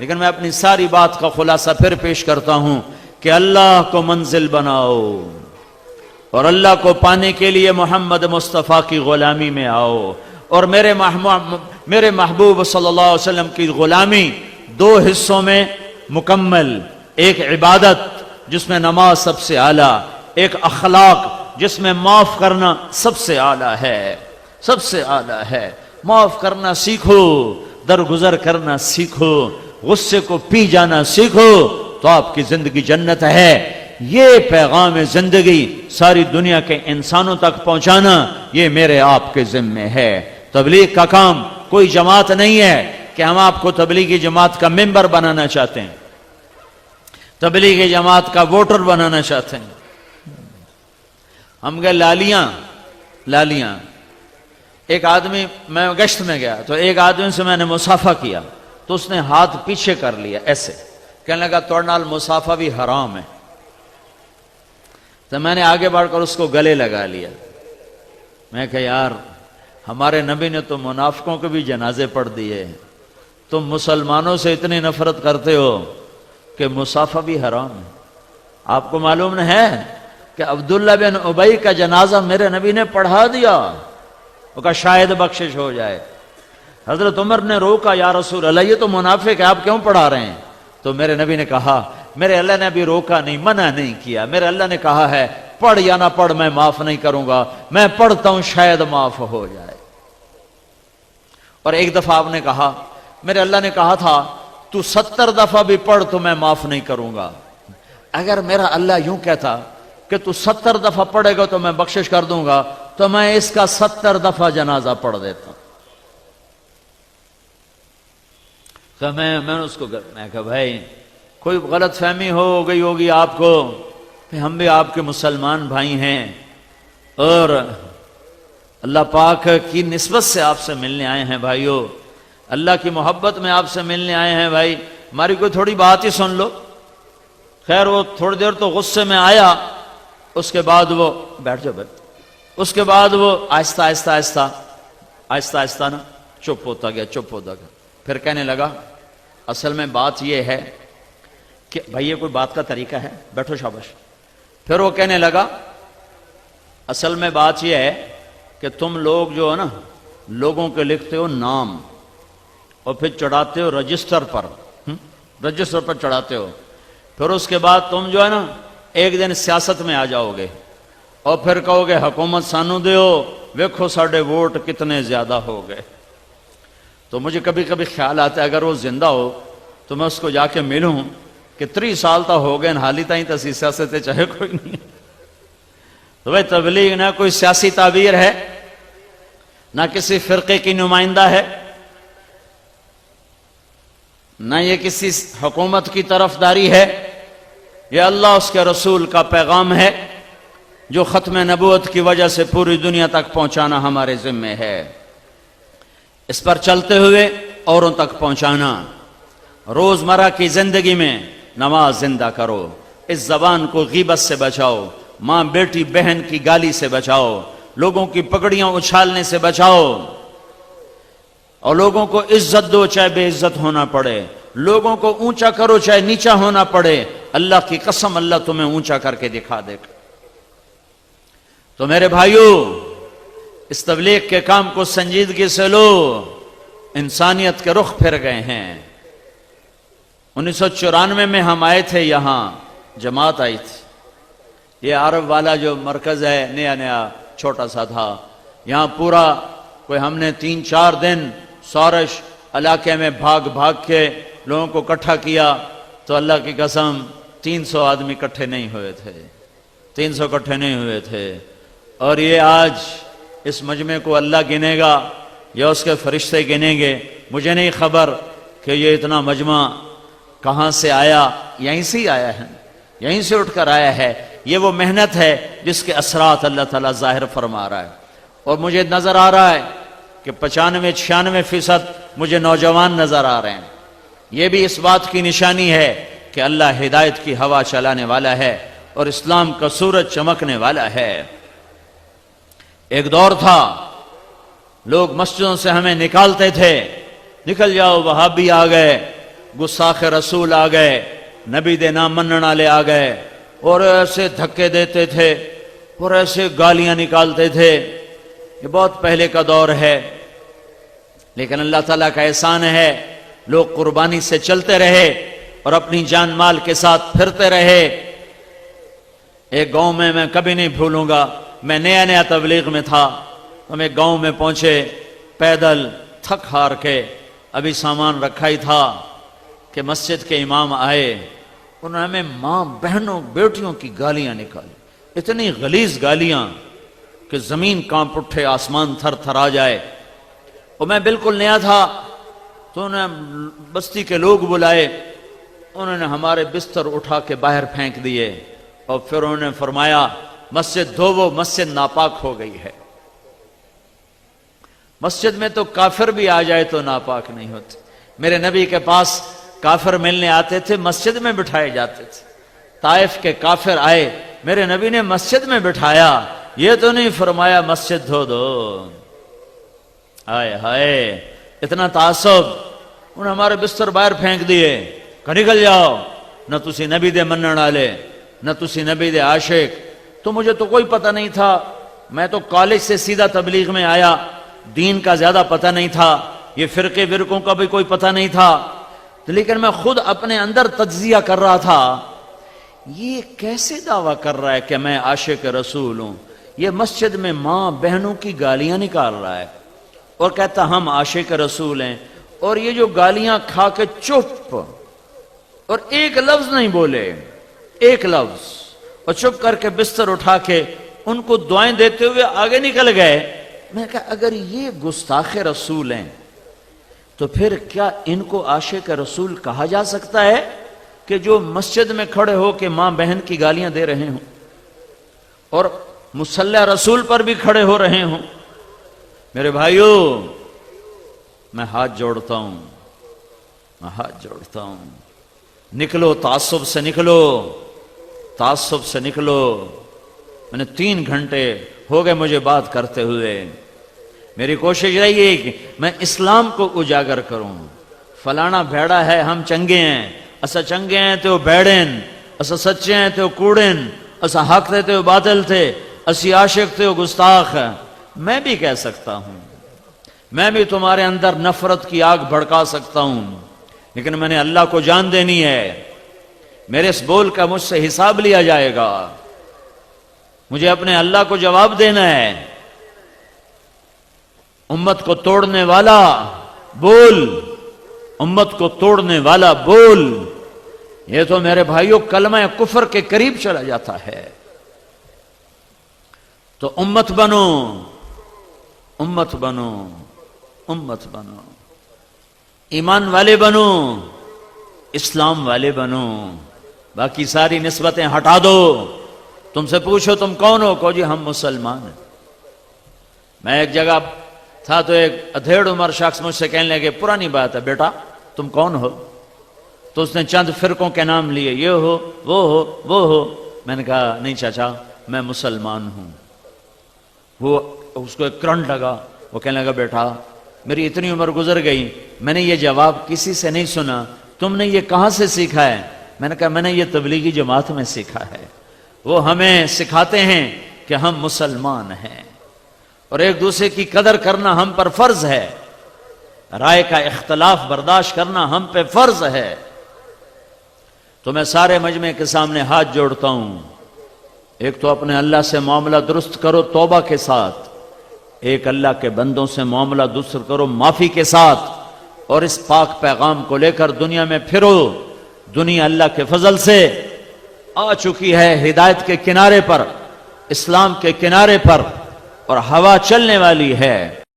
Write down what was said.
لیکن میں اپنی ساری بات کا خلاصہ پھر پیش کرتا ہوں کہ اللہ کو منزل بناؤ اور اللہ کو پانے کے لیے محمد مصطفیٰ کی غلامی میں آؤ، اور میرے محبوب صلی اللہ علیہ وسلم کی غلامی دو حصوں میں مکمل، ایک عبادت جس میں نماز سب سے اعلیٰ، ایک اخلاق جس میں معاف کرنا سب سے اعلیٰ ہے، سب سے اعلیٰ ہے۔ معاف کرنا سیکھو، درگزر کرنا سیکھو، غصے کو پی جانا سیکھو تو آپ کی زندگی جنت ہے۔ یہ پیغام زندگی ساری دنیا کے انسانوں تک پہنچانا یہ میرے آپ کے ذمے ہے۔ تبلیغ کا کام کوئی جماعت نہیں ہے کہ ہم آپ کو تبلیغی جماعت کا ممبر بنانا چاہتے ہیں، تبلیغی جماعت کا ووٹر بنانا چاہتے ہیں۔ ہم گئے لالیاں ایک آدمی، میں گشت میں گیا تو ایک آدمی سے میں نے مصافحہ کیا تو اس نے ہاتھ پیچھے کر لیا ایسے، کہنے لگا توڑ نال مصافحہ بھی حرام ہے۔ تو میں نے آگے بڑھ کر اس کو گلے لگا لیا۔ میں کہا یار ہمارے نبی نے تو منافقوں کے بھی جنازے پڑھ دیے، تم مسلمانوں سے اتنی نفرت کرتے ہو کہ مصافحہ بھی حرام ہے۔ آپ کو معلوم نہ ہے کہ عبداللہ بن ابی کا جنازہ میرے نبی نے پڑھا دیا، وہ کہا شاید بخشش ہو جائے۔ حضرت عمر نے روکا، یا رسول اللہ یہ تو منافق ہے، آپ کیوں پڑھا رہے ہیں؟ تو میرے نبی نے کہا میرے اللہ نے بھی روکا نہیں، منع نہیں کیا، میرے اللہ نے کہا ہے پڑھ یا نہ پڑھ میں معاف نہیں کروں گا، میں پڑھتا ہوں شاید معاف ہو جائے۔ اور ایک دفعہ آپ نے کہا میرے اللہ نے کہا تھا تو 70 دفعہ بھی پڑھ تو میں معاف نہیں کروں گا۔ اگر میرا اللہ یوں کہتا کہ تو 70 دفعہ پڑھے گا تو میں بخشش کر دوں گا تو میں اس کا 70 دفعہ جنازہ پڑھ دیتا ہوں۔ تو میں نے اس کو میں کہا بھائی کوئی غلط فہمی ہو گئی ہوگی آپ کو کہ ہم بھی آپ کے مسلمان بھائی ہیں اور اللہ پاک کی نسبت سے آپ سے ملنے آئے ہیں بھائیو، اللہ کی محبت میں آپ سے ملنے آئے ہیں بھائی، ہماری کوئی تھوڑی بات ہی سن لو۔ خیر وہ تھوڑی دیر تو غصے میں آیا، اس کے بعد وہ بیٹھ جاؤ اس کے بعد وہ آہستہ آہستہ نا چپ ہوتا گیا۔ پھر کہنے لگا اصل میں بات یہ ہے کہ بھائی یہ کوئی بات کا طریقہ ہے، بیٹھو شاباش۔ پھر وہ کہنے لگا اصل میں بات یہ ہے کہ تم لوگ جو ہے نا لوگوں کے لکھتے ہو نام اور پھر چڑھاتے ہو رجسٹر پر چڑھاتے ہو، پھر اس کے بعد تم جو ہے نا ایک دن سیاست میں آ جاؤ گے اور پھر کہو گے حکومت سانو دیو، ویکھو ساڑھے ووٹ کتنے زیادہ ہو گئے۔ تو مجھے کبھی کبھی خیال آتا ہے اگر وہ زندہ ہو تو میں اس کو جا کے ملوں کہ 30 سال تا ہو گئے حالی تائیں تسی سیاست چاہے کوئی نہیں۔ تو بھائی تبلیغ نہ کوئی سیاسی تعبیر ہے، نہ کسی فرقے کی نمائندہ ہے، نہ یہ کسی حکومت کی طرفداری ہے، یہ اللہ اس کے رسول کا پیغام ہے جو ختم نبوت کی وجہ سے پوری دنیا تک پہنچانا ہمارے ذمے ہے۔ اس پر چلتے ہوئے اوروں تک پہنچانا۔ روزمرہ کی زندگی میں نماز زندہ کرو، اس زبان کو غیبت سے بچاؤ، ماں بیٹی بہن کی گالی سے بچاؤ، لوگوں کی پگڑیاں اچھالنے سے بچاؤ، اور لوگوں کو عزت دو چاہے بے عزت ہونا پڑے، لوگوں کو اونچا کرو چاہے نیچا ہونا پڑے۔ اللہ کی قسم اللہ تمہیں اونچا کر کے دکھا دے گا۔ تو میرے بھائیو اس تبلیغ کے کام کو سنجیدگی سے لو، انسانیت کے رخ پھر گئے ہیں۔ 1994 میں ہم آئے تھے، یہاں جماعت آئی تھی، یہ عرب والا جو مرکز ہے نیا چھوٹا سا تھا، یہاں پورا کوئی ہم نے 3-4 دن سورش علاقے میں بھاگ کے لوگوں کو اکٹھا کیا تو اللہ کی قسم 300 آدمی اکٹھے نہیں ہوئے تھے، 300 اکٹھے نہیں ہوئے تھے۔ اور یہ آج اس مجمع کو اللہ گنے گا یا اس کے فرشتے گنیں گے، مجھے نہیں خبر کہ یہ اتنا مجمع کہاں سے آیا، یہیں سے ہی آیا ہے، یہیں سے اٹھ کر آیا ہے۔ یہ وہ محنت ہے جس کے اثرات اللہ تعالیٰ ظاہر فرما رہا ہے، اور مجھے نظر آ رہا ہے کہ 95-96% مجھے نوجوان نظر آ رہے ہیں۔ یہ بھی اس بات کی نشانی ہے کہ اللہ ہدایت کی ہوا چلانے والا ہے اور اسلام کا سورج چمکنے والا ہے۔ ایک دور تھا لوگ مسجدوں سے ہمیں نکالتے تھے، نکل جاؤ وہابی آ گئے، گستاخ رسول آ گئے، نبی دے نام منن والے آ گئے اور ایسے دھکے دیتے تھے اور ایسے گالیاں نکالتے تھے. یہ بہت پہلے کا دور ہے، لیکن اللہ تعالیٰ کا احسان ہے لوگ قربانی سے چلتے رہے اور اپنی جان مال کے ساتھ پھرتے رہے. ایک گاؤں میں کبھی نہیں بھولوں گا، میں نیا نیا تبلیغ میں تھا، ہم ایک گاؤں میں پہنچے پیدل تھک ہار کے، ابھی سامان رکھا ہی تھا کہ مسجد کے امام آئے. انہوں نے ہمیں ماں بہنوں بیٹیوں کی گالیاں نکالی، اتنی غلیظ گالیاں کہ زمین کانپ اٹھے، آسمان تھر تھر آ جائے. اور میں بالکل نیا تھا تو انہوں نے بستی کے لوگ بلائے، انہوں نے ہمارے بستر اٹھا کے باہر پھینک دیے اور پھر انہوں نے فرمایا مسجد دھوو، مسجد ناپاک ہو گئی ہے. مسجد میں تو کافر بھی آ جائے تو ناپاک نہیں ہوتے. میرے نبی کے پاس کافر ملنے آتے تھے، مسجد میں بٹھائے جاتے تھے. طائف کے کافر آئے، میرے نبی نے مسجد میں بٹھایا، یہ تو نہیں فرمایا مسجد دھو دو. ہائے ہائے اتنا تعصب. انہوں نے ہمارے بستر باہر پھینک دیے کہ نکل جاؤ، نہ تسی نبی دے منن والے نہ تسی نبی دے عاشق. تو مجھے تو کوئی پتہ نہیں تھا، میں تو کالج سے سیدھا تبلیغ میں آیا، دین کا زیادہ پتہ نہیں تھا، یہ فرقے ورقوں کا بھی کوئی پتہ نہیں تھا. لیکن میں خود اپنے اندر تجزیہ کر رہا تھا، یہ کیسے دعویٰ کر رہا ہے کہ میں عاشق رسول ہوں؟ یہ مسجد میں ماں بہنوں کی گالیاں نکال رہا ہے اور کہتا ہم عاشق رسول ہیں. اور یہ جو گالیاں کھا کے چپ اور ایک لفظ نہیں بولے، ایک لفظ، اور چپ کر کے بستر اٹھا کے ان کو دعائیں دیتے ہوئے آگے نکل گئے. میں کہا اگر یہ گستاخ رسول ہیں تو پھر کیا ان کو عاشق رسول کہا جا سکتا ہے کہ جو مسجد میں کھڑے ہو کے ماں بہن کی گالیاں دے رہے ہوں اور مصلی رسول پر بھی کھڑے ہو رہے ہوں؟ میرے بھائیوں، میں ہاتھ جوڑتا ہوں، میں ہاتھ جوڑتا ہوں، نکلو تعصب سے، نکلو تعصب سے نکلو. میں نے 3 گھنٹے ہو گئے مجھے بات کرتے ہوئے. میری کوشش رہی ہے کہ میں اسلام کو اجاگر کروں. فلانا بھیڑا ہے، ہم چنگے ہیں، اسا چنگے ہیں تو بیڑن، اسا سچے ہیں تو کوڑن، اسا حق تھے تو باطل تھے، اسی عاشق تھے گستاخ. میں بھی کہہ سکتا ہوں، میں بھی تمہارے اندر نفرت کی آگ بھڑکا سکتا ہوں، لیکن میں نے اللہ کو جان دینی ہے. میرے اس بول کا مجھ سے حساب لیا جائے گا، مجھے اپنے اللہ کو جواب دینا ہے. امت کو توڑنے والا بول، امت کو توڑنے والا بول، یہ تو میرے بھائیوں کلمہ کفر کے قریب چلا جاتا ہے. تو امت بنو، امت بنو، امت بنو، ایمان والے بنو، اسلام والے بنو. باقی ساری نسبتیں ہٹا دو. تم سے پوچھو تم کون ہو، کہو جی ہم مسلمان ہیں. میں ایک جگہ تھا تو ایک ادھیڑ عمر شخص مجھ سے کہنے لگے پرانی بات ہے بیٹا تم کون ہو؟ تو اس نے چند فرقوں کے نام لیے، یہ ہو وہ ہو وہ ہو. میں نے کہا نہیں چاچا میں مسلمان ہوں. وہ اس کو ایک کرنٹ لگا، وہ کہنے لگا بیٹا میری اتنی عمر گزر گئی، میں نے یہ جواب کسی سے نہیں سنا، تم نے یہ کہاں سے سیکھا ہے؟ میں نے کہا میں نے یہ تبلیغی جماعت میں سیکھا ہے. وہ ہمیں سکھاتے ہیں کہ ہم مسلمان ہیں اور ایک دوسرے کی قدر کرنا ہم پر فرض ہے، رائے کا اختلاف برداشت کرنا ہم پہ فرض ہے. تو میں سارے مجمع کے سامنے ہاتھ جوڑتا ہوں، ایک تو اپنے اللہ سے معاملہ درست کرو توبہ کے ساتھ، ایک اللہ کے بندوں سے معاملہ درست کرو معافی کے ساتھ، اور اس پاک پیغام کو لے کر دنیا میں پھرو. دنیا اللہ کے فضل سے آ چکی ہے ہدایت کے کنارے پر، اسلام کے کنارے پر، اور ہوا چلنے والی ہے.